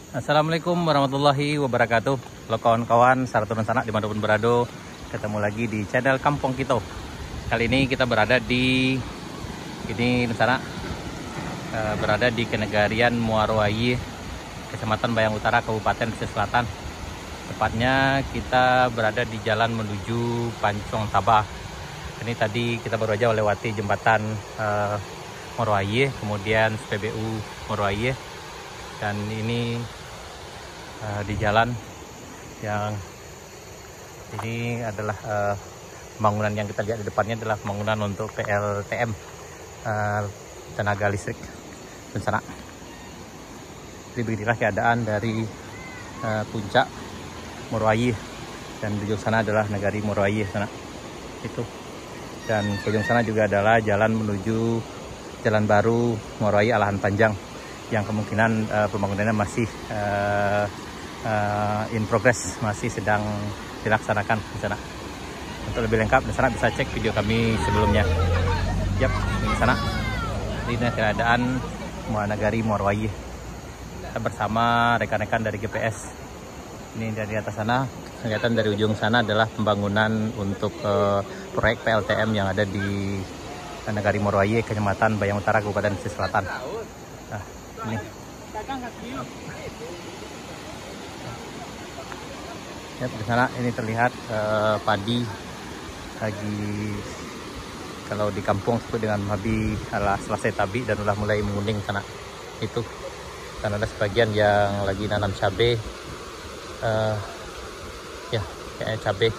Assalamualaikum warahmatullahi wabarakatuh. Halo kawan-kawan, saratonan sanak dimanapun berada, ketemu lagi di channel Kampung Kita. Kali ini kita berada di sana, berada di Kenegarian Muarowayih, Kecamatan Bayang Utara, Kabupaten Pesisir Selatan. Tepatnya kita berada di jalan menuju Pancong Tabah. Ini tadi kita baru aja melewati jembatan Muarowayih, kemudian SPBU Muarowayih, dan ini di jalan yang ini adalah pembangunan yang kita lihat di depannya adalah pembangunan untuk PLTM, tenaga listrik bencana. Jadi beginilah keadaan dari puncak Muarowayih, dan di ujung sana adalah Nagari Muarowayih sana itu, dan ke ujung sana juga adalah jalan menuju Jalan Baru Muarowayih Alahan Panjang yang kemungkinan pembangunannya masih in progress, masih sedang dilaksanakan di sana. Untuk lebih lengkap di sana bisa cek video kami sebelumnya. Yap, di sana ini keadaan Nagari Muarowayih. Kita bersama rekan-rekan dari GPS. Ini dari atas sana, kelihatan dari ujung sana adalah pembangunan untuk proyek PLTM yang ada di Nagari Muarowayih, Kecamatan Bayang Utara, Kabupaten Pesisir Selatan. Nah, ini. Ya, di sana ini terlihat padi lagi, kalau di kampung disebut dengan mabi ala selesai tabi dan udah mulai menguning sana itu, dan ada sebagian yang lagi nanam cabai, ya kayak cabai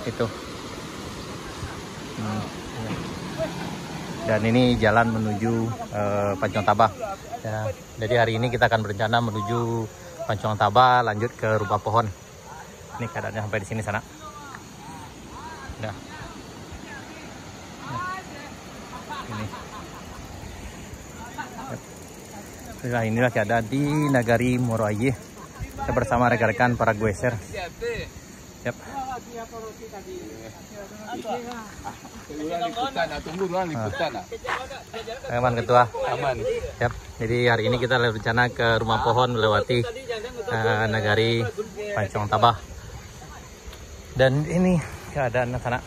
itu. Dan ini jalan menuju Pancong Tabah ya. Jadi hari ini kita akan berencana menuju Pancong Tabah, lanjut ke Rumah Pohon. Ini keadaannya sampai di sini sana. Nah, ini. Inilah keadaan di Nagari Muarowayih. Kita bersama rekan-rekan para goeser. Yap. Aman ketua. Aman. Yap. Jadi hari ini kita rencana ke Rumah Pohon melewati Nagari Pancong Tabah. Dan ini keadaan anak-anak.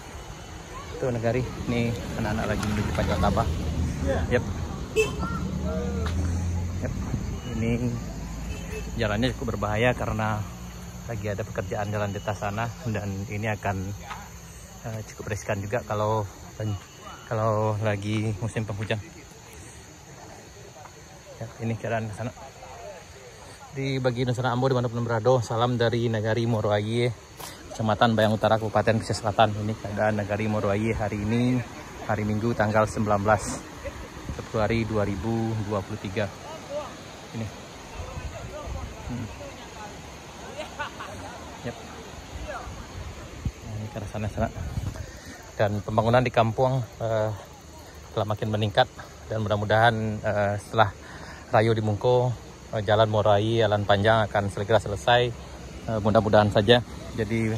Tuh Nagari, ini anak-anak lagi menuju Pancong Tabah. Yap. Yap. Ini jalannya cukup berbahaya karena lagi ada pekerjaan jalan di atas sana, dan ini akan cukup riskan juga kalau lagi musim penghujan. Ya, ini keadaan sana di bagian sana Ambo dimanapun berada. Salam dari Nagari Muarowayih, Kecamatan Bayang Utara, Kabupaten Pesisir Selatan. Ini keadaan Nagari Muarowayih hari ini, hari Minggu tanggal 19 Februari 2023. Ini. Yep. Nah, ini ke arah sana. Dan pembangunan di kampung telah makin meningkat, dan mudah-mudahan setelah Rayo di Mungko, Jalan Muarowayih Alahan Panjang akan segera selesai, mudah-mudahan saja. Jadi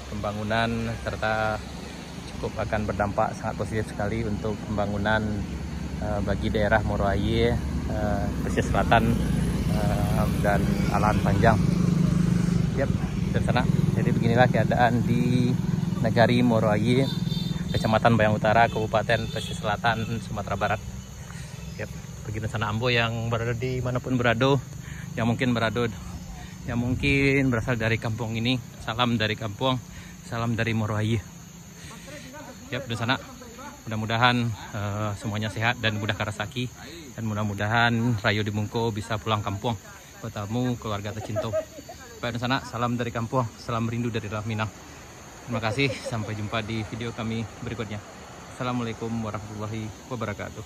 pembangunan serta cukup akan berdampak sangat positif sekali untuk pembangunan bagi daerah Muarowayih, Pesisir Selatan, dan Alahan Panjang. Yap, dari sana. Jadi beginilah keadaan di Nagari Muarowayih, Kecamatan Bayang Utara, Kabupaten Pesisir Selatan, Sumatera Barat. Yap, begini sana Ambo yang berada di manapun berada, yang mungkin berasal dari kampung ini. Salam dari kampung, salam dari Muarowayih. Yap, di sana. Mudah-mudahan semuanya sehat dan mudah karasaki, dan mudah-mudahan Rayo di Mungko bisa pulang kampung bertemu keluarga tercinta. Baik di sana, salam dari kampung, salam rindu dari dalam Minang. Terima kasih, sampai jumpa di video kami berikutnya. Assalamualaikum warahmatullahi wabarakatuh.